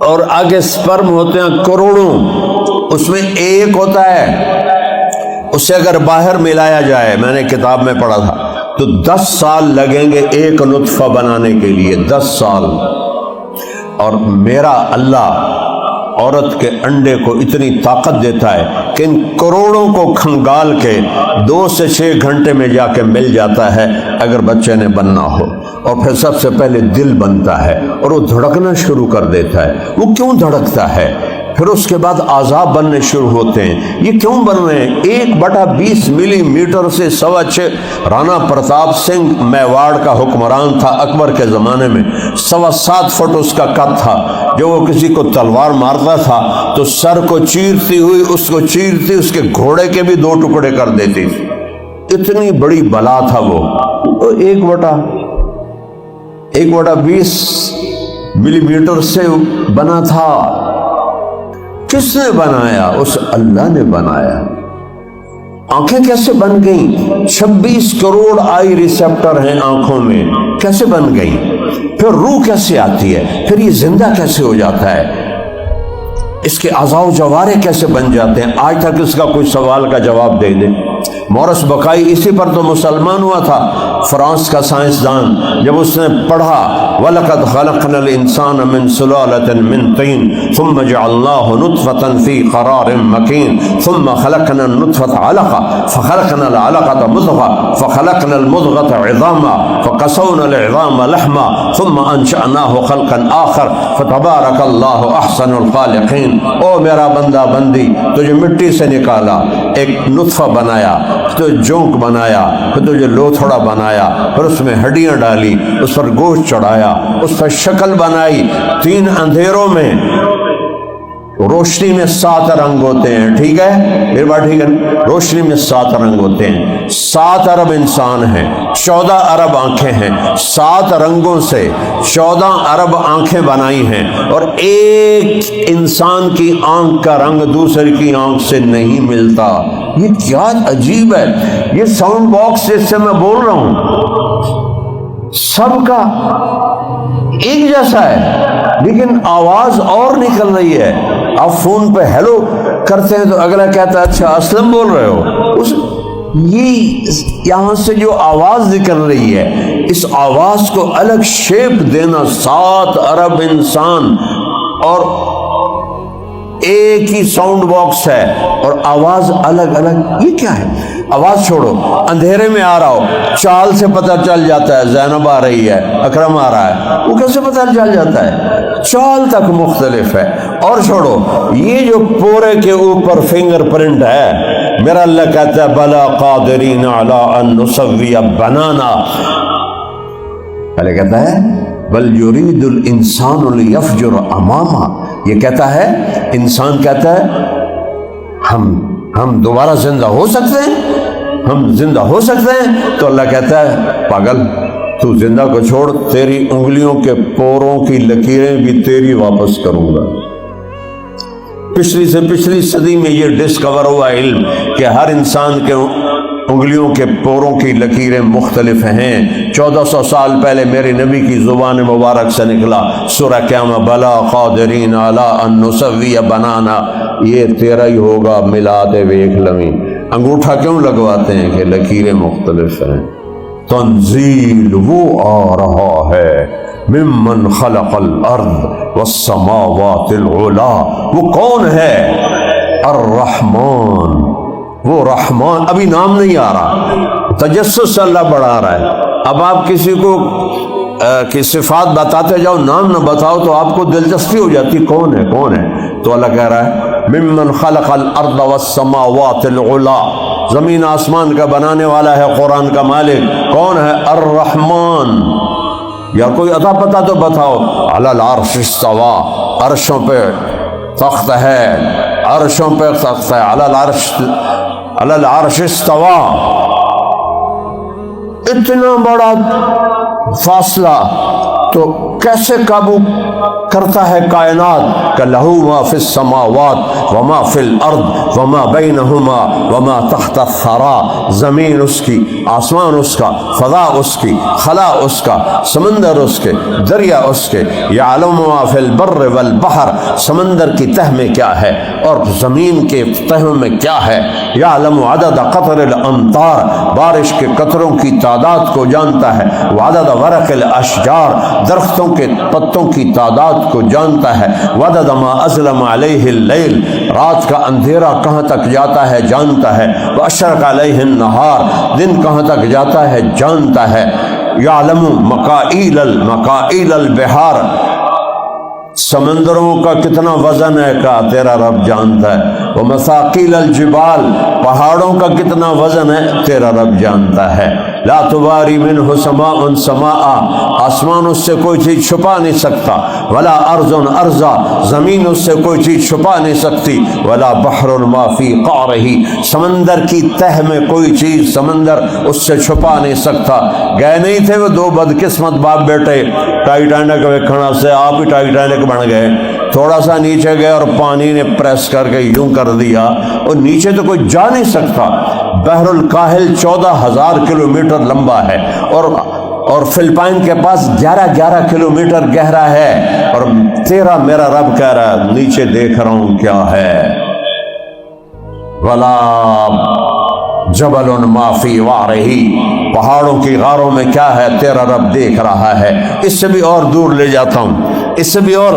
اور آگے سپرم ہوتے ہیں کروڑوں، اس میں ایک ہوتا ہے، اسے اگر باہر ملایا جائے، میں نے کتاب میں پڑھا تھا، تو 10 سال لگیں گے ایک نطفہ بنانے کے لیے، 10 سال۔ اور میرا اللہ عورت کے انڈے کو اتنی طاقت دیتا ہے کہ ان کروڑوں کو کھنگال کے 2 سے 6 گھنٹے میں جا کے مل جاتا ہے اگر بچے نے بننا ہو۔ اور پھر سب سے پہلے دل بنتا ہے، اور وہ دھڑکنا شروع کر دیتا ہے۔ وہ کیوں دھڑکتا ہے؟ پھر اس کے بعد اعضاء بننے شروع ہوتے ہیں۔ یہ کیوں بن رہے ہیں؟ 1/20 ملی میٹر سے 6.25۔ رانا پرتاپ سنگھ میواڑ کا حکمران تھا اکبر کے زمانے میں، 7.25 فٹ اس کا قد تھا۔ جو وہ کسی کو تلوار مارتا تھا تو سر کو چیرتی ہوئی اس کو چیرتی اس کے گھوڑے کے بھی 2 ٹکڑے کر دیتی تھی، اتنی بڑی بلا تھا وہ۔ 1/20 ملی میٹر سے بنا تھا۔ کس نے بنایا؟ اس اللہ نے بنایا۔ آنکھیں کیسے بن گئیں؟ 26 کروڑ آئی ریسیپٹر ہیں آنکھوں میں، کیسے بن گئیں؟ پھر روح کیسے آتی ہے؟ پھر یہ زندہ کیسے ہو جاتا ہے؟ اس کے اعضاء و جوارے کیسے بن جاتے ہیں؟ آج تک اس کا کوئی سوال کا جواب دے دے۔ مورس بقائی اسی پر تو مسلمان ہوا تھا، فرانس کا سائنسدان، جب اس نے پڑھا وَلَقَدْ خَلَقْنَا الْإِنسَانَ مِنْ سُلَالَةٍ مِنْ طِينٍ ثُمَّ جَعَلْنَاهُ نُطْفَةً فِي قَرَارٍ مَكِينٍ ثُمَّ خَلَقْنَا النُّطْفَةَ عَلَقَةً فَخَلَقْنَا الْعَلَقَةَ مُضْغَةً فَخَلَقْنَا الْمُضْغَةَ عِظَامًا فَقَسَوْنَا الْعِظَامَ لَحْمًا ثُمَّ أَنشَأْنَاهُ خَلْقًا آخَرَ فَتَبَارَكَ اللَّهُ أَحْسَنُ الْخَالِقِينَ۔ او میرا بندہ بندی، تجھے مٹی سے نکالا، ایک نطفہ بنایا، تو جونک بنایا، پھر تجھے لوتھڑا بنایا، پھر اس میں ہڈیاں ڈالی، اس پر گوشت چڑھایا، اس پر شکل بنائی۔ 3 اندھیروں میں روشنی میں 7 رنگ ہوتے ہیں، ٹھیک ہے؟ پھر بات ٹھیک ہے؟ روشنی میں 7 رنگ ہوتے ہیں۔ 7 ارب انسان ہیں، 14 ارب آنکھیں ہیں، 7 رنگوں سے 14 ارب آنکھیں بنائی ہیں، اور ایک انسان کی آنکھ کا رنگ دوسرے کی آنکھ سے نہیں ملتا۔ یہ کیا عجیب ہے! یہ ساؤنڈ باکس جس سے میں بول رہا ہوں سب کا ایک جیسا ہے، لیکن آواز اور نکل رہی ہے۔ آپ فون پہ ہیلو کرتے ہیں تو اگلا کہتا ہے اچھا اسلم بول رہے ہو۔ یہ یہاں سے جو آواز نکل رہی ہے، اس آواز کو الگ شیپ دینا 7 ارب انسان، اور ایک ہی ساؤنڈ باکس ہے اور آواز الگ الگ. یہ کیا ہے؟ آواز چھوڑو، اندھیرے میں آ رہا ہو چال سے پتہ چل جاتا ہے زینب آ رہی ہے، اکرم آ رہا ہے، وہ کیسے پتہ چل جاتا ہے؟ چال تک مختلف ہے. اور چھوڑو یہ جو پورے کے اوپر فنگر پرنٹ ہے، میرا اللہ کہتا ہے بلا قادرین علی ان نسوی بنانا. پہلے کہتا ہے بل یرید الانسان لیفجر اماما. یہ کہتا ہے انسان کہتا ہے ہم دوبارہ زندہ ہو سکتے ہیں، ہم زندہ ہو سکتے ہیں. تو اللہ کہتا ہے پاگل، تو زندہ کو چھوڑ، تیری انگلیوں کے پوروں کی لکیریں بھی تیری واپس کروں گا. پچھلی سے پچھلی صدی میں یہ ڈسکور ہوا علم کہ ہر انسان کے انگلیوں کے پوروں کی لکیریں مختلف ہیں. 1400 سال پہلے میرے نبی کی زبان مبارک سے نکلا سورہ قیامہ بلا قادرین علی ان نسوی بنانا. یہ تیرا ہی ہوگا، ملا دے ویکھ لویں. انگوٹھا کیوں لگواتے ہیں کہ لکیریں مختلف ہیں. تنزیل وہ آ رہا ہے ممن خلق الارض والسماوات العلا. وہ کون ہے؟ الرحمن. وہ رحمان، ابھی نام نہیں آ رہا، تجسس سے اللہ بڑھا رہا ہے. اب آپ کسی کو کی صفات بتاتے جاؤ، نام نہ بتاؤ تو آپ کو دلچسپی ہو جاتی کون ہے کون ہے. تو اللہ کہہ رہا ہے ممن خلق الارض والسماوات العلا. زمین آسمان کا بنانے والا ہے قرآن کا مالک. کون ہے؟ الرحمن. یا کوئی عطا پتہ تو بتاؤ. علی العرش استوى، عرشوں پہ تخت ہے، عرشوں پہ تخت ہے. علی العرش استوى. اتنا بڑا فاصلہ تو کیسے قابو کرتا ہے کائنات؟ کہ لہو ما فی السماوات وما فی الارض وما بینہما وما تحت الثری. زمین اس کی، آسمان اس کا، فضا اس کی، خلا اس کا، سمندر اس کے، دریا اس کے. یعلم ما فی البر والبحر. سمندر کی تہ میں کیا ہے اور زمین کے تہوں میں کیا ہے. یعلم عدد قطر الامطار. بارش کے قطروں کی تعداد کو جانتا ہے. وعدد ورق الاشجار. درختوں کے پتوں کی تعداد کو جانتا ہے. وعدد ما اظلم علیہ اللیل. رات کا اندھیرا کہاں تک جاتا ہے جانتا ہے. واشرق علیہ النہار. دن کہاں تک جاتا ہے جانتا ہے. یعلم مکائل البحار. سمندروں کا کتنا وزن ہے کا تیرا رب جانتا ہے. ومثاقیل الجبال. پہاڑوں کا کتنا وزن ہے تیرا رب جانتا ہے. لا تباری منہ سماء سماء. آسمان اس سے کوئی چیز چھپا نہیں سکتا. ولا ارض ارضا. زمین اس سے کوئی چیز چھپا نہیں سکتی. ولا بحر ما فی قعرہ. سمندر کی تہ میں کوئی چیز سمندر اس سے چھپا نہیں سکتا. گئے نہیں تھے وہ دو بدقسمت باپ بیٹے ٹائٹینک ویکھنا سے، آپ ہی ٹائٹینک بن گئے. تھوڑا سا نیچے گئے اور پانی نے پریس کر کے یوں کر دیا اور نیچے تو کوئی جا نہیں سکتا. بحر الکاہل 14,000 کلومیٹر لمبا ہے اور فلپائن کے پاس 11 کلومیٹر گہرا ہے. اور تیرا میرا رب کہہ رہا ہے نیچے دیکھ رہا ہوں کیا ہے. ولا جبل ما فی وعرہ. پہاڑوں کی غاروں میں کیا ہے تیرا رب دیکھ رہا ہے. اس سے بھی اور دور لے جاتا ہوں، اس سے بھی اور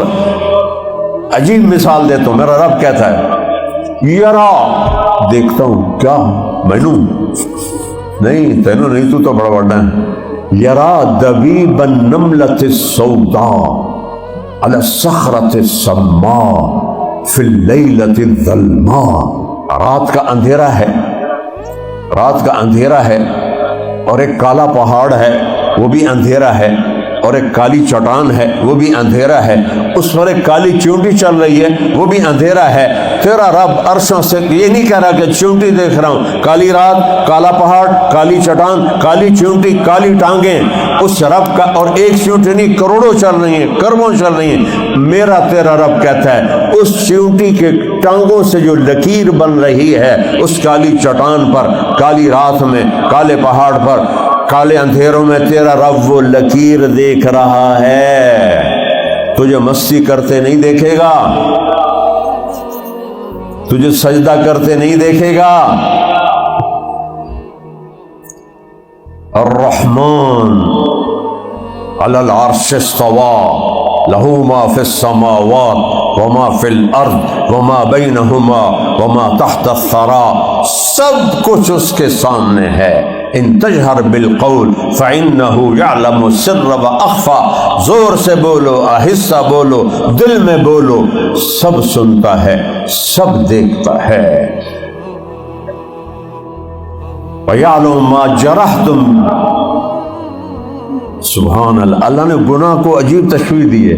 عجیب مثال دیتا ہوں. میرا رب کہتا ہے یرا. دیکھتا ہوں کیا مینو نہیں تینوں نہیں، تو بڑا بڑا ہے. یرا دبیب النملۃ السوداء علی الصخرۃ السماء فی اللیلۃ الظلماء. رات کا اندھیرا ہے، رات کا اندھیرا ہے اور ایک کالا پہاڑ ہے وہ بھی اندھیرا ہے، اور ایک کالی چٹان ہے وہ بھی اندھیرا ہے. اس پر ایک کالی چونٹی چل رہی ہے وہ بھی اندھیرا ہے. تیرا رب عرشوں سے یہ نہیں کہہ رہا کہ چونٹی دیکھ رہا ہوں. کالی رات، کالا پہاڑ، کالی چٹان، کالی چونٹی، کالی ٹانگیں. اس رب کا، اور ایک چونٹی نہیں کروڑوں چل رہی ہیں، کربوں چل رہی ہیں. میرا تیرا رب کہتا ہے اس چونٹی کے ٹانگوں سے جو لکیر بن رہی ہے اس کالی چٹان پر، کالی رات میں، کالے پہاڑ پر، کالے اندھیروں میں تیرا رب وہ لکیر دیکھ رہا ہے. تجھے مستی کرتے نہیں دیکھے گا، تجھے سجدہ کرتے نہیں دیکھے گا. الرحمن علی العرش استوى لہ ما فی السماوات وما فی الارض وما بینہما وما تحت الثری، سب کچھ اس کے سامنے ہے۔ ان تجہر بالقول فإنہ یعلم السر واخفی، زور سے بولو، آہستہ بولو، دل میں بولو، سب سنتا ہے، سب دیکھتا ہے۔ وَيَعْلَمُ مَا جَرَحْتُمْ، سبحان اللہ، اللہ نے گناہ کو عجیب تشبیہ دی ہے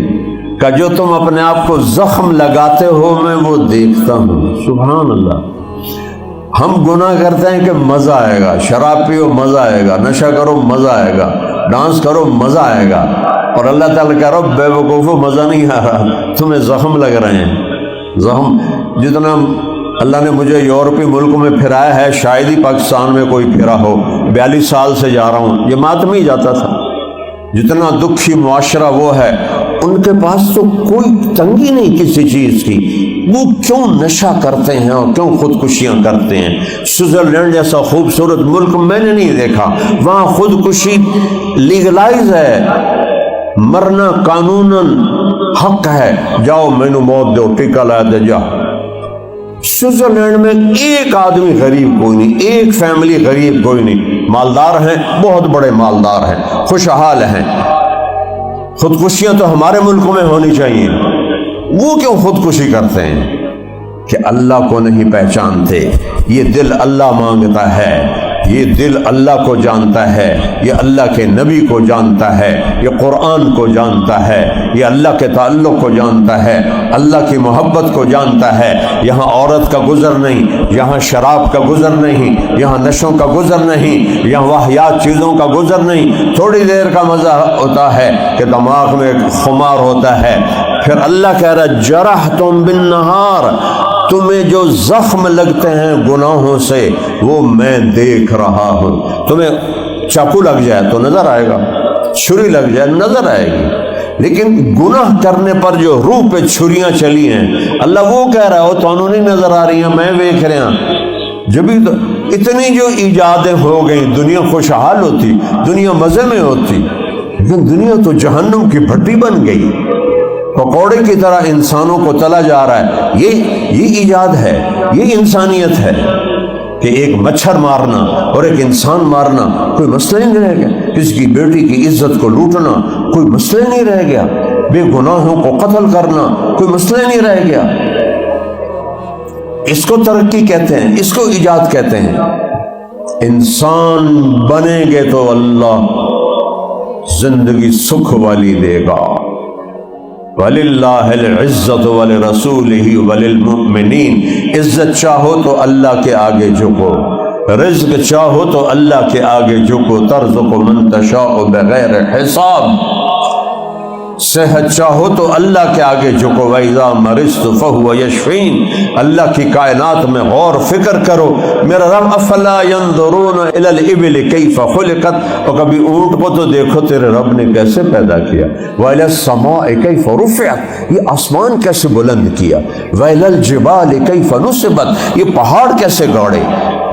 کہ جو تم اپنے آپ کو زخم لگاتے ہو میں وہ دیکھتا ہوں۔ سبحان اللہ، ہم گناہ کرتے ہیں کہ مزہ آئے گا، شراب پیو مزہ آئے گا، نشہ کرو مزہ آئے گا، ڈانس کرو مزہ آئے گا، اور اللہ تعالیٰ کہہ رہا ہو بے وقوفو مزہ نہیں آ رہا، تمہیں زخم لگ رہے ہیں۔ زخم جتنا اللہ نے مجھے یورپی ملک میں پھرایا ہے شاید ہی پاکستان میں کوئی پھرا ہو۔ 42 سال سے جا رہا ہوں، یہ ماتم ہی جاتا تھا۔ جتنا دکھی معاشرہ وہ ہے، ان کے پاس تو کوئی تنگی نہیں کسی چیز کی، وہ کیوں نشہ کرتے ہیں اور کیوں خودکشیاں کرتے ہیں۔ سوئٹزرلینڈ جیسا خوبصورت ملک میں نے نہیں دیکھا، وہاں خودکشی لیگلائز ہے، مرنا قانوناً حق ہے، جاؤ مینو موت دو، ٹیکا لا دے جا۔ سوئٹزرلینڈ میں ایک آدمی غریب کوئی نہیں، ایک فیملی غریب کوئی نہیں، مالدار ہیں، بہت بڑے مالدار ہیں، خوشحال ہیں۔ خودکشیاں تو ہمارے ملک میں ہونی چاہیے، وہ کیوں خودکشی کرتے ہیں؟ کہ اللہ کو نہیں پہچانتے۔ یہ دل اللہ مانگتا ہے، یہ دل اللہ کو جانتا ہے، یہ اللہ کے نبی کو جانتا ہے، یہ قرآن کو جانتا ہے، یہ اللہ کے تعلق کو جانتا ہے، اللہ کی محبت کو جانتا ہے۔ یہاں عورت کا گزر نہیں، یہاں شراب کا گزر نہیں، یہاں نشوں کا گزر نہیں، یہاں واہیات چیزوں کا گزر نہیں۔ تھوڑی دیر کا مزہ ہوتا ہے کہ دماغ میں ایک خمار ہوتا ہے، پھر اللہ کہہ رہا جرحتم بالنہار، تمہیں جو زخم لگتے ہیں گناہوں سے وہ میں دیکھ رہا ہوں۔ تمہیں چاقو لگ جائے تو نظر آئے گا، چھری لگ جائے نظر آئے گی، لیکن گناہ کرنے پر جو روح پہ چھریاں چلی ہیں، اللہ وہ کہہ رہا ہو تو نہیں نظر آ رہی ہیں، میں دیکھ رہا ہوں۔ جبھی تو اتنی جو ایجادیں ہو گئی، دنیا خوشحال ہوتی، دنیا مزے میں ہوتی، لیکن دنیا تو جہنم کی بھٹی بن گئی، پکوڑے کی طرح انسانوں کو تلا جا رہا ہے۔ یہ ایجاد ہے، یہ انسانیت ہے کہ ایک مچھر مارنا اور ایک انسان مارنا کوئی مسئلہ ہی نہیں رہ گیا، کسی کی بیٹی کی عزت کو لوٹنا کوئی مسئلہ ہی نہیں رہ گیا، بے گناہوں کو قتل کرنا کوئی مسئلہ ہی نہیں رہ گیا۔ اس کو ترقی کہتے ہیں، اس کو ایجاد کہتے ہیں۔ انسان بنیں گے تو اللہ زندگی سکھ والی دے گا۔ وَلِلَّهِ الْعِزَّةُ وَلِرَسُولِهِ وَلِلْمُؤْمِنِينَ، عزت چاہو تو اللہ کے آگے جھکو، رزق چاہو تو اللہ کے آگے جھکو، ترزق من تشاء بغیر حساب، صحت چاہو تو اللہ کے آگے جھکو، وَإِذَا مَرِضْتُ فَهُوَ يَشْفِينِ، اللہ کی کائنات میں غور فکر کرو، میرا رب افلا ينظرون الى الابل کیف خلقت، اور کبھی اونٹ کو تو دیکھو تیرے رب نے کیسے پیدا کیا، وَإِلَى السَّمَاءِ كَيْفَ رُفِعَتْ، یہ آسمان کیسے بلند کیا، وَإِلَى الْجِبَالِ كَيْفَ نُصِبَتْ، یہ پہاڑ کیسے گاڑے،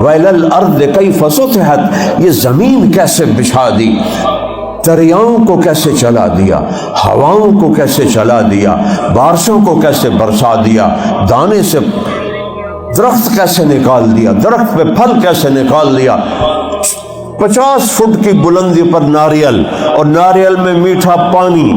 وَإِلَى الْأَرْضِ كَيْفَ سُطِحَتْ، یہ زمین کیسے بچھا دی، دریاؤں کو کیسے چلا دیا، ہواؤں کو کیسے چلا دیا، بارشوں کو کیسے برسا دیا، دانے سے درخت کیسے نکال دیا، درخت پہ پھل کیسے نکال دیا، 50 فٹ کی بلندی پر ناریل، اور ناریل میں میٹھا پانی،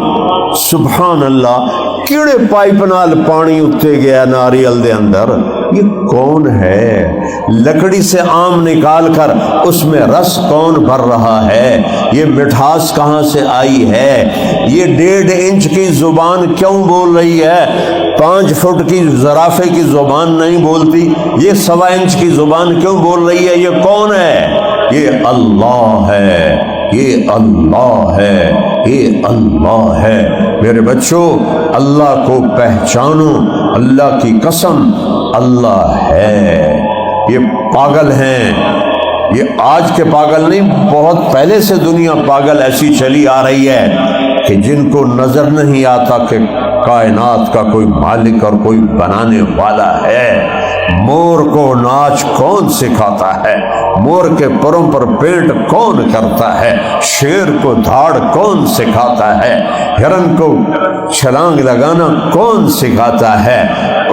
سبحان اللہ، کیڑے پائپ نال پانی اتے گیا ناریل دے اندر، یہ کون ہے؟ لکڑی سے آم نکال کر اس میں رس کون بھر رہا ہے؟ یہ مٹھاس کہاں سے آئی ہے؟ یہ 1.5 انچ کی زبان کیوں بول رہی ہے؟ 5 فٹ کی زرافے کی زبان نہیں بولتی، یہ 1.25 انچ کی زبان کیوں بول رہی ہے؟ یہ کون ہے؟ یہ اللہ ہے، یہ اللہ ہے، یہ اللہ ہے۔ میرے بچوں، اللہ کو پہچانو، اللہ کی قسم اللہ ہے۔ یہ پاگل ہیں، یہ آج کے پاگل نہیں، بہت پہلے سے دنیا پاگل ایسی چلی آ رہی ہے کہ جن کو نظر نہیں آتا کہ کائنات کا کوئی مالک اور کوئی بنانے والا ہے۔ مور کو ناچ کون سکھاتا ہے؟ مور کے پروں پر پینٹ کون کرتا ہے؟ شیر کو دھاڑ کون سکھاتا ہے؟ ہرن کو چھلانگ لگانا کون سکھاتا ہے؟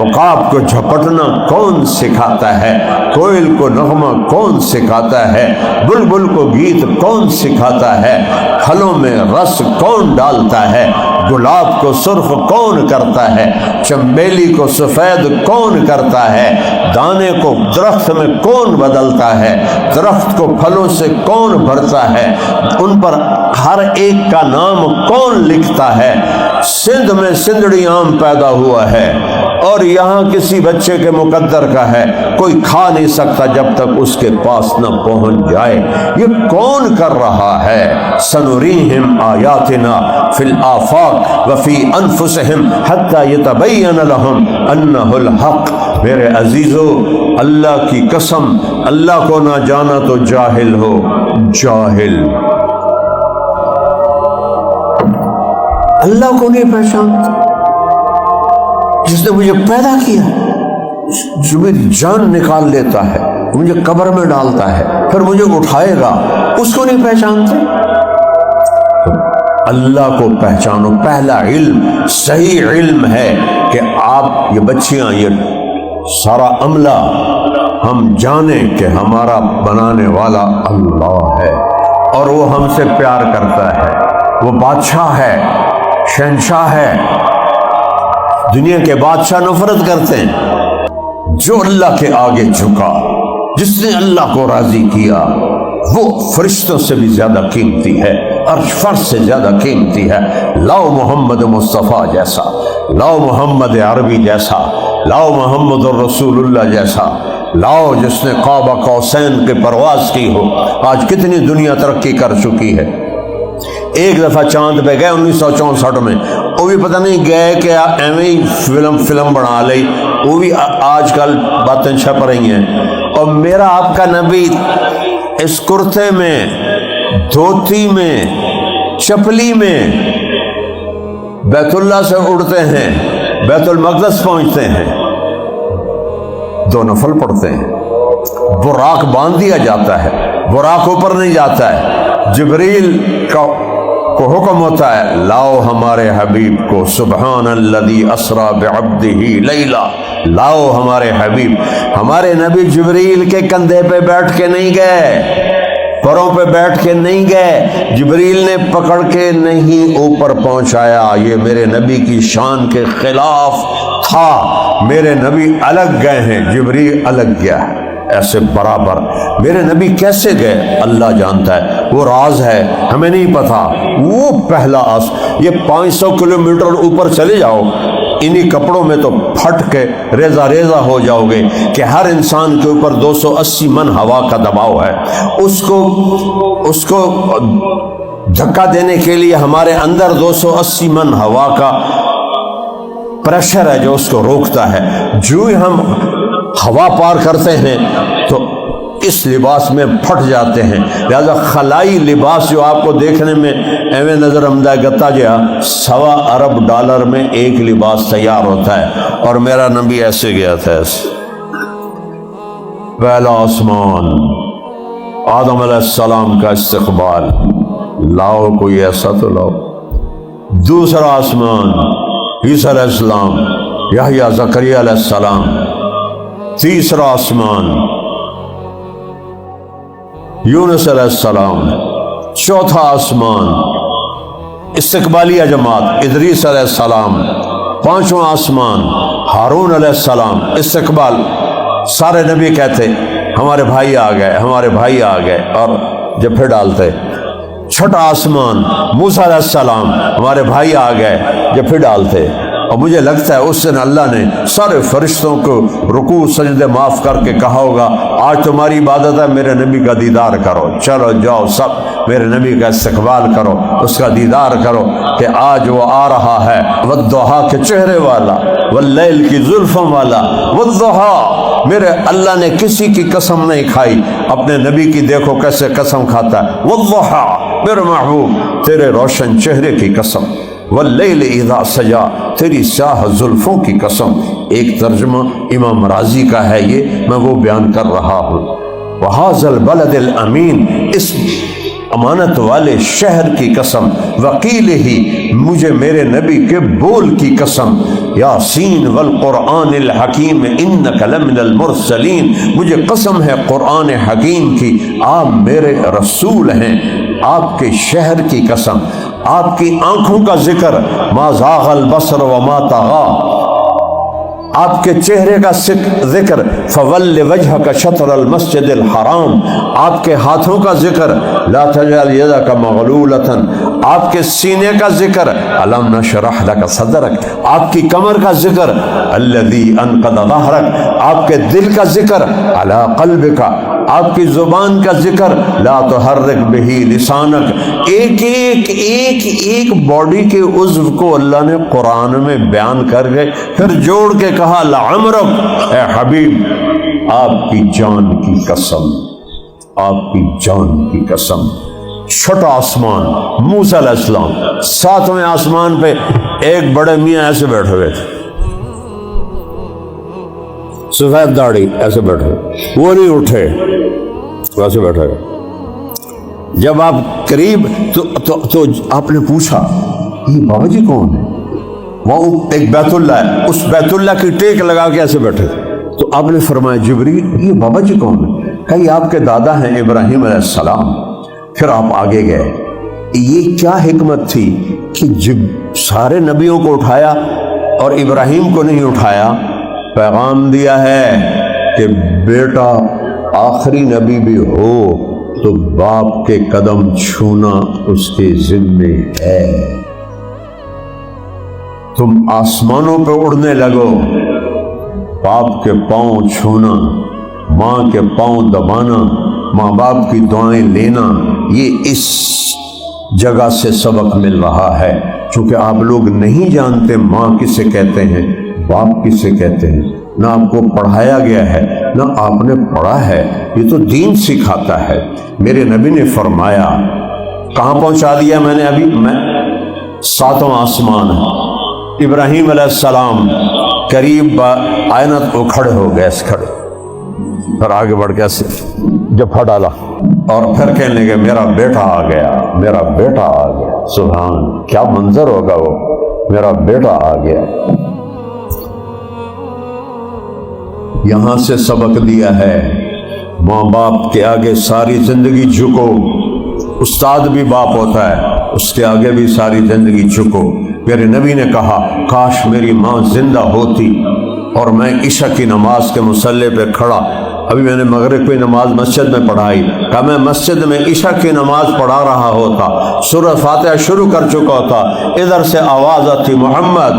عقاب کو جھپٹنا کون سکھاتا ہے؟ کوئل کو نغمہ کون سکھاتا ہے؟ بلبل کو گیت کون سکھاتا ہے؟ پھلوں میں رس کون ڈالتا ہے؟ گلاب کو سرخ کون کرتا ہے؟ چمیلی کو سفید کون کرتا ہے؟ دانے کو درخت میں کون بدلتا ہے؟ درخت کو پھلوں سے کون بھرتا ہے؟ ان پر ہر ایک کا نام کون لکھتا ہے؟ سندھ میں سندڑی آم پیدا ہوا ہے اور یہاں کسی بچے کے مقدر کا ہے، کوئی کھا نہیں سکتا جب تک اس کے پاس نہ پہنچ جائے۔ یہ کون کر رہا ہے؟ سنریہم آیاتنا فی الآفاق وفی انفسہم حتی یتبین لہم انہ الحق۔ میرے عزیزو، اللہ کی قسم، اللہ کو نہ جانا تو جاہل ہو، جاہل۔ اللہ کو نہیں پہچانتا، جس نے مجھے پیدا کیا، جو میری جان نکال لیتا ہے، مجھے قبر میں ڈالتا ہے، پھر مجھے اٹھائے گا، اس کو نہیں پہچانتے؟ اللہ کو پہچانو۔ پہلا علم صحیح علم ہے کہ آپ یہ بچیاں، یہ سارا عملہ ہم جانیں کہ ہمارا بنانے والا اللہ ہے اور وہ ہم سے پیار کرتا ہے، وہ بادشاہ ہے، شہنشاہ ہے۔ دنیا کے بادشاہ نفرت کرتے ہیں، جو اللہ کے آگے جھکا، جس نے اللہ کو راضی کیا، وہ فرشتوں سے بھی زیادہ قیمتی ہے، عرش فرش سے زیادہ قیمتی ہے۔ لاؤ محمد مصطفیٰ جیسا، لاؤ محمد عربی جیسا، لاؤ محمد الرسول اللہ جیسا، لاؤ جس نے قاب قوسین کی پرواز کی ہو۔ آج کتنی دنیا ترقی کر چکی ہے۔ ایک دفعہ چاند پہ گئے 1964 میں، وہ بھی پتہ نہیں گئے کہ ایویں ہی فلم بنا لئی، وہ بھی آج کل باتیں چھپ رہی ہیں۔ اور میرا آپ کا نبی اس کرتے میں، دھوتی میں، چپلی میں بیت اللہ سے اڑتے ہیں، بیت المقدس پہنچتے ہیں، 2 نفل پڑھتے ہیں، براق باندھ دیا جاتا ہے، براق اوپر نہیں جاتا ہے، جبریل کو حکم ہوتا ہے لاؤ ہمارے حبیب کو، سبحان الذی اسری بعبدہ لیلا، لاؤ ہمارے حبیب۔ ہمارے نبی جبریل کے کندھے پہ بیٹھ کے نہیں گئے، پروں پہ بیٹھ کے نہیں گئے، جبریل نے پکڑ کے نہیں اوپر پہنچایا۔ یہ میرے نبی کی شان کے خلاف تھا۔ میرے نبی الگ گئے ہیں، جبریل الگ گیا ہے، ایسے برابر۔ میرے نبی کیسے گئے اللہ جانتا ہے، وہ راز ہے، ہمیں نہیں پتا۔ وہ پہلا یہ 500 کلومیٹر اوپر چلے جاؤ انہی کپڑوں میں تو پھٹ کے ریزہ ریزہ ہو جاؤ گے کہ ہر انسان کے اوپر 280 من ہوا کا دباؤ ہے۔ اس کو دھکا دینے کے لیے ہمارے اندر 280 من ہوا کا پریشر ہے جو اس کو روکتا ہے۔ جو ہی ہم ہوا پار کرتے ہیں تو اس لباس میں پھٹ جاتے ہیں۔ لہذا خلائی لباس جو آپ کو دیکھنے میں ایویں نظر آمدہ گتا جیا، $1.25 ارب میں ایک لباس تیار ہوتا ہے، اور میرا نبی ایسے گیا تھا۔ ایسے پہلا آسمان، آدم علیہ السلام کا استقبال، لاؤ کوئی ایسا تو لاؤ۔ دوسرا آسمان، عیسیٰ علیہ السلام، یحییٰ زکریا علیہ السلام۔ تیسرا آسمان، یونس علیہ السلام۔ چوتھا آسمان، استقبالیہ جماعت، ادریس علیہ السلام۔ پانچواں آسمان، ہارون علیہ السلام، استقبال۔ سارے نبی کہتے ہمارے بھائی آ گئے، ہمارے بھائی آ گئے، اور جب پھر ڈالتے۔ چھٹا آسمان، موسیٰ علیہ السلام، ہمارے بھائی آ گئے، جب پھر ڈالتے۔ اور مجھے لگتا ہے اس دن اللہ نے سارے فرشتوں کو رکوع سجدے معاف کر کے کہا ہوگا آج تمہاری عبادت ہے، میرے نبی کا دیدار کرو، چلو جاؤ سب میرے نبی کا استقبال کرو، اس کا دیدار کرو کہ آج وہ آ رہا ہے، والضحیٰ کے چہرے والا، واللیل کی زلفوں والا، والضحیٰ۔ میرے اللہ نے کسی کی قسم نہیں کھائی، اپنے نبی کی دیکھو کیسے قسم کھاتا ہے، والضحیٰ، میرے محبوب تیرے روشن چہرے کی قسم، واللیل اذا سجا، تیری سیاہ زلفوں کی قسم۔ ایک ترجمہ امام رازی کا ہے یہ، میں وہ بیان کر رہا ہوں۔ وہذا البلد الامین، اس امانت والے شہر کی قسم، وقیل ہی مجھے میرے نبی کے بول کی قسم، یاسین والقرآن الحکیم انک لمن المرسلین، مجھے قسم ہے قرآن حکیم کی، آپ میرے رسول ہیں، آپ کے شہر کی قسم، آپ کی آنکھوں کا ذکر، ما زاغ البصر وما طغى، آپ کے چہرے کا ذکر، فول وجہک شطر المسجد الحرام، آپ کے ہاتھوں کا ذکر، لا تجعل یدک مغلولۃ، آپ کے سینے کا ذکر، الم نشرح لک صدرک، آپ کی کمر کا ذکر، الذی انقض ظہرک، آپ کے دل کا ذکر، علی قلبک، آپ کی زبان کا ذکر، لا تحرک بہ لسانک، ایک باڈی کے عضو کو اللہ نے قرآن میں بیان کر گئے، پھر جوڑ کے کہا لعمرک، اے حبیب آپ کی جان کی قسم، آپ کی جان کی قسم۔ چھوٹا آسمان، موسیٰ علیہ السلام 7ویں آسمان پہ ایک بڑے میاں ایسے بیٹھے ہوئے تھے، سفید داڑھی، ایسے بیٹھے، وہ نہیں اٹھے، ویسے بیٹھے۔ جب آپ قریب تو آپ نے پوچھا یہ بابا جی کون ہے؟ وہ ایک بیت اللہ ہے، اس بیت اللہ کی ٹیک لگا کے ایسے بیٹھے، تو آپ نے فرمایا جبریل یہ بابا جی کون ہے؟ کہ یہ آپ کے دادا ہیں ابراہیم علیہ السلام۔ پھر آپ آگے گئے، یہ کیا حکمت تھی کہ جب سارے نبیوں کو اٹھایا اور ابراہیم کو نہیں اٹھایا؟ پیغام دیا ہے کہ بیٹا آخری نبی بھی ہو تو باپ کے قدم چھونا اس کے ذمے ہے۔ تم آسمانوں پہ اڑنے لگو، باپ کے پاؤں چھونا، ماں کے پاؤں دبانا، ماں باپ کی دعائیں لینا، یہ اس جگہ سے سبق مل رہا ہے، چونکہ آپ لوگ نہیں جانتے ماں کسے کہتے ہیں، باپ کسے کہتے ہیں، نہ آپ کو پڑھایا گیا ہے نہ آپ نے پڑھا ہے، یہ تو دین سکھاتا ہے۔ میرے نبی نے فرمایا، کہاں پہنچا دیا میں نے ابھی، میں 7واں آسمان ہے، ابراہیم علیہ السلام قریب آئینت کو کھڑے ہو گئے، کھڑے، پھر آگے بڑھ کے جب ڈالا اور پھر کہنے لگے میرا بیٹا آ گیا، میرا بیٹا آ گیا، سبحان، کیا منظر ہوگا وہ، میرا بیٹا آ گیا۔ یہاں سے سبق دیا ہے، ماں باپ کے آگے ساری زندگی جھکو، استاد بھی باپ ہوتا ہے، اس کے آگے بھی ساری زندگی جھکو۔ میرے نبی نے کہا کاش میری ماں زندہ ہوتی اور میں عشاء کی نماز کے مصلی پہ کھڑا، ابھی میں نے مغرب کی نماز مسجد میں پڑھائی، کہ میں مسجد میں عشاء کی نماز پڑھا رہا ہوتا، سورہ فاتحہ شروع کر چکا ہوتا، ادھر سے آواز آتی محمد،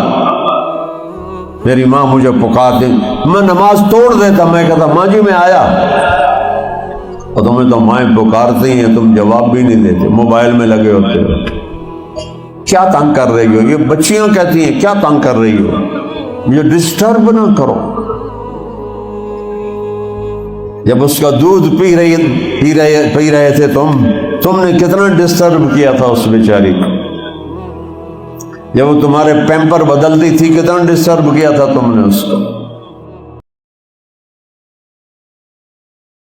میری ماں مجھے پکارتی، میں نماز توڑ دیتا، میں کہتا ماں جی میں آیا، اور تمہیں تو مائیں پکارتی ہیں، تم جواب بھی نہیں دیتے، موبائل میں لگے ہوتے ہو، کیا تنگ کر رہی ہو؟ یہ بچیاں کہتی ہیں کیا تنگ کر رہی ہو، مجھے ڈسٹرب نہ کرو۔ جب اس کا دودھ پی رہے تھے تم نے کتنا ڈسٹرب کیا تھا اس بیچاری کو، جب وہ تمہارے پیمپر بدلتی تھی کتنا ڈسٹرب کیا تھا تم نے اس کو۔